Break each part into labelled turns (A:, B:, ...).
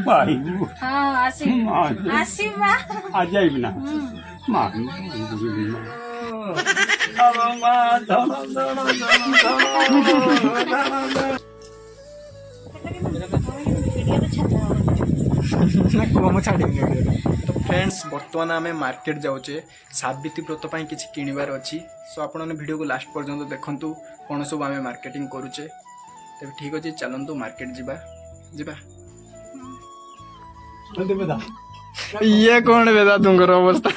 A: माहिबू
B: हाँ आशीबा
A: आ जाइब ना माही
C: तो फ्रेंड्स बर्तमान आम मार्केट जाऊे सावित्री व्रत पर किसी किणवार अच्छी सो आप वीडियो को लास्ट पर्यंत देखु कौन सब आम मार्केटिंग करुचे तब ठीक अच्छे चलतु मार्केट जीवा जीवा ये कौन बेदा तुमर अवस्था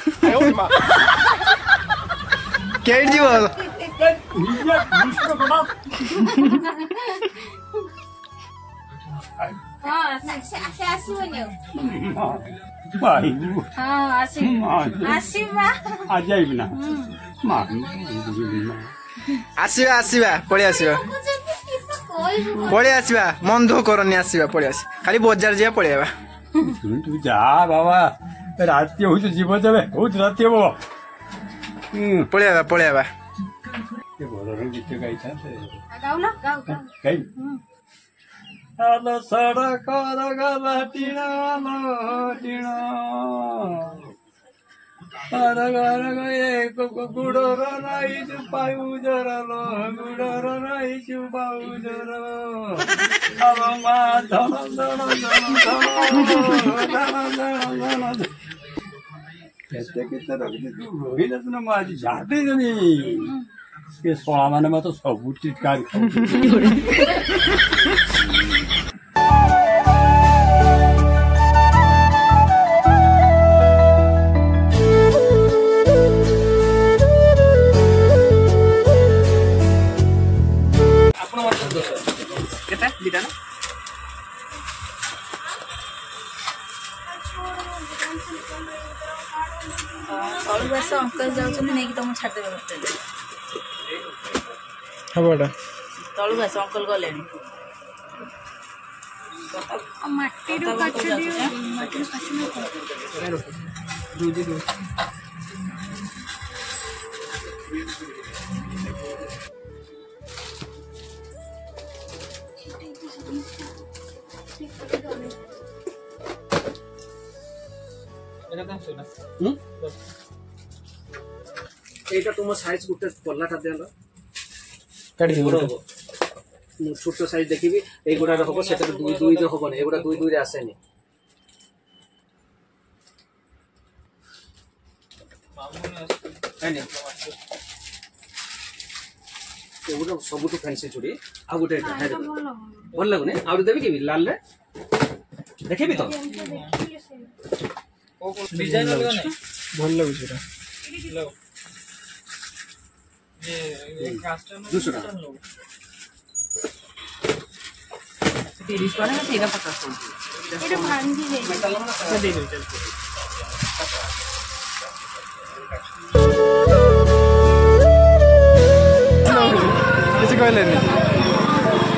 C: के
A: माहिबू
B: हाँ आशीबा
A: आ जाइब ना माही
C: आसवा आसवा पलि आसवा पलि आसवा मन दुख करनी आसवा पलि आस खाली बजार जा पलि आवा
A: तू जा बाबा रात हो जीव जब बहुत रात हो
C: पलि आवा पलि आवा
A: गीत गाई
B: गाऊ ना गाऊ
A: गाई आलो सड़क गला टीना टीना गुडर राई पाउजर लो गुडर राई पाउजर अब मा धन केते केते रखी तू रोहित न म आज जाते जनी के सोळा माने म तो सब चिटकार
B: बस अंकल जाऊँ नहीं तुम छाड़े तलू आस अंकल गले
D: এইটা তোমার সাইজ করতে পল্লাটা দেলো
C: কাটি দিব
D: ছোট সাইজ দেখিবি এইগুড়ার হবো সেটা দুই দুই রে হবো না এগুড়া দুই দুই রে আসেনি এগুলো সবুঠু ফ্যান্সি চুড়ি ଆଉ ଗୋଟେ ଭଲ ଲାଗୁନି ଆଉ ଦେବି କି ଲାଲ ରେ ଦେଖିବି ତ
C: डिजाइन अलग नहीं भल लागु छरा ये कास्टम
D: दूसरा
B: 30 वाला है तेरा 50 ये भांजी है दे दो चल
C: किसी कहले नहीं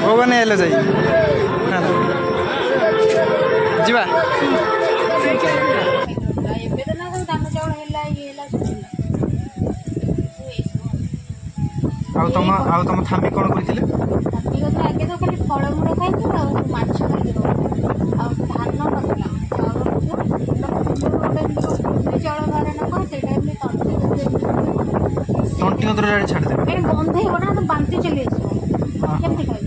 C: वो बने एले जाई हां जीवा आउ तुम थामी कौन करथिले
B: आगे तो खाली फलमूल खाई माछ खाई धान चल बारे न कह
C: तंटी कदर छाड़ दे
B: बंद हो ना तो बांति चली आसमती खाई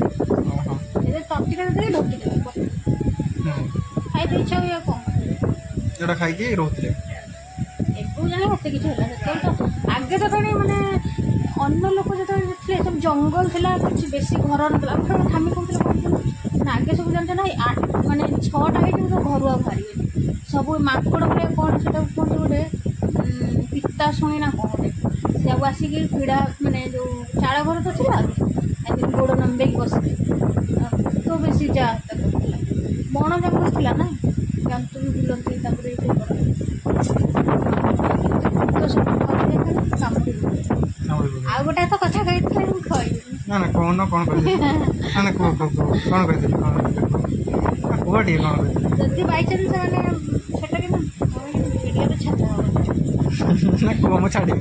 B: तंटी का ढोकी देवे खाई इच्छा हुए
C: जोड़ा खाई रोते
B: जाने मत किसी आगे तो कहीं माने अन्य लोक जो सब जंगल थी कुछ बेसी घर ना थामी कौन आगे सब जानते ना माने 6टा हो घर बाहर सब माकड़ भाई कौन से गोटे पिता शुणी ना कौन गोटे से आसिक पीड़ा माने जो चाल घर तो थी गोड़ नंबे बसते तो बेसी जा बण जंगल थी ना जंतु भी बुलती आ गोटे तो कथा कही
C: ना ना कौन कौन कर ना ना कौन कर
B: जदि बाई चांस सेटा कि वीडियो छाड़
C: ना को छाड़ी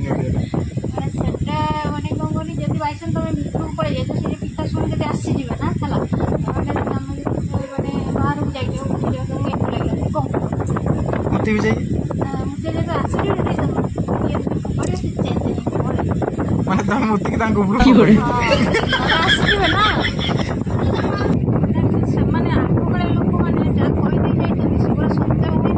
B: सेटा माने कौन कहनी जदि बाई चांस तुम भितर पड़े जाए तो से पिता शुणी जब आसीजा ना है माने बाहर को जाइए
C: मुति भी जाई
B: मुझे जब आसिक ये बड़े से चेंज
C: माने तुम मुति के तांको ऊपर पकड़ी
B: ଆସିବେ ନା ସେମାନେ ଆଗକାଳ ଲୋକମାନେ ଯାହା କହିଦେଇ ଯାଇଛନ୍ତି ସେଗୁଡ଼ା ସତ୍ୟ ହୁଏ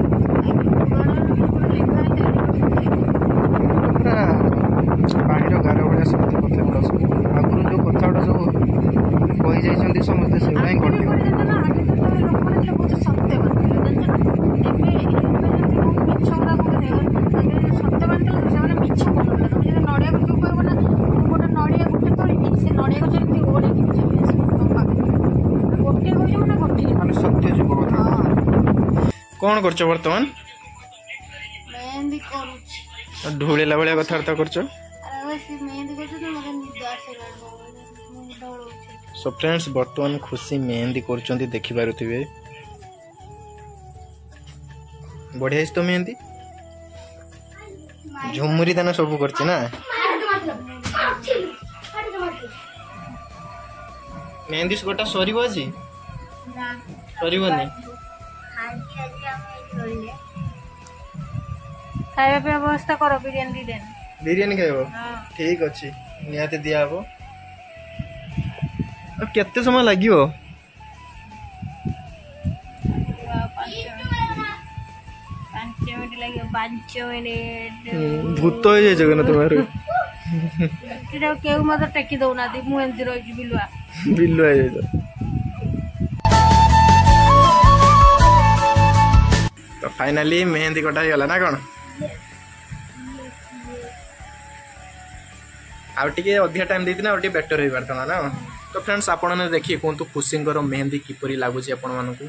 C: ପାଣିର ଗାର ଭଳିଆ ସେମିତି କଥା ଗୁଡ଼ା ସବୁ ଆଗରୁ ଯୋଉ କଥା ଗୁଡ଼ା ସବୁ କହି ଯାଇଛନ୍ତି ସମସ୍ତେ ସେଗୁଡ଼ା ହିଁ ଘଟିବ। ସତ୍ୟ ଯୁଗ କଥା କଣ କରୁଛ ବର୍ତ୍ତମାନ?
B: ମେହେନ୍ଦି କରୁଛି
C: ଢୋଳିଲା ଭଳିଆ କଥାବାର୍ତ୍ତା କରୁଛ।
B: ମେହେନ୍ଦି କରୁଛି ତ ମୋତେ ନିଦ ଆସିଲାଣି ଢଳଉଛି।
C: ସୋ ଫ୍ରେଣ୍ଡସ୍ ବର୍ତ୍ତମାନ ଖୁସି ମେହେନ୍ଦି କରୁଛନ୍ତି ଦେଖିପାରୁଥିବେ। ବଢିଆ ହେଇଛି ତ ମେହେନ୍ଦି ଝୁମୁରି ଦାନ ସବୁ କରୁଛି ନା। ମେହେନ୍ଦି ଗୋଟା ସରିବ ଆଜି ସରିବନି।
B: ଖାଇବା ପିଇବା ବ୍ୟବସ୍ଥା କର ବିରିୟାନୀ
C: ବିରିୟାନୀ ଖାଇବ ଠିକ ଅଛି ନିହାତି ଦିଆହବ। ଆଉ କେତେ ସମୟ ଲାଗିବ?
B: 5 ମିନିଟ୍ ଲାଗିବ 5 ମିନିଟ୍।
C: ଭୂତ ହେଇଯାଇଛ କେନ ତୁମର?
B: ସେଟା କେউ ମତେ ଟେକି ଦଉନାହାନ୍ତି ମୁଁ ଏମିତି ରହିଛି ବିଲୁଆ
C: ବିଲୁଆ ହେଇଯାଇଛ। ତ ଫାଇନାଲି ମେହେନ୍ଦି କଟା ହେଇଗଲା ନା କଣ? ଆଉ ଟିକେ ଅଧିକା ଟାଇମ୍ ଦେଇଥିଲେ ଆଉ ଟିକେ ବେଟର ହେଇପାରିଥାନ୍ତା ନା। ତ ଫ୍ରେଣ୍ଡସ୍ ଆପଣମାନେ ଦେଖିଏ କୁହନ୍ତୁ ଖୁସିଙ୍କର ମେହେନ୍ଦି କିପରି ଲାଗୁଛି ଆପଣମାନଙ୍କୁ।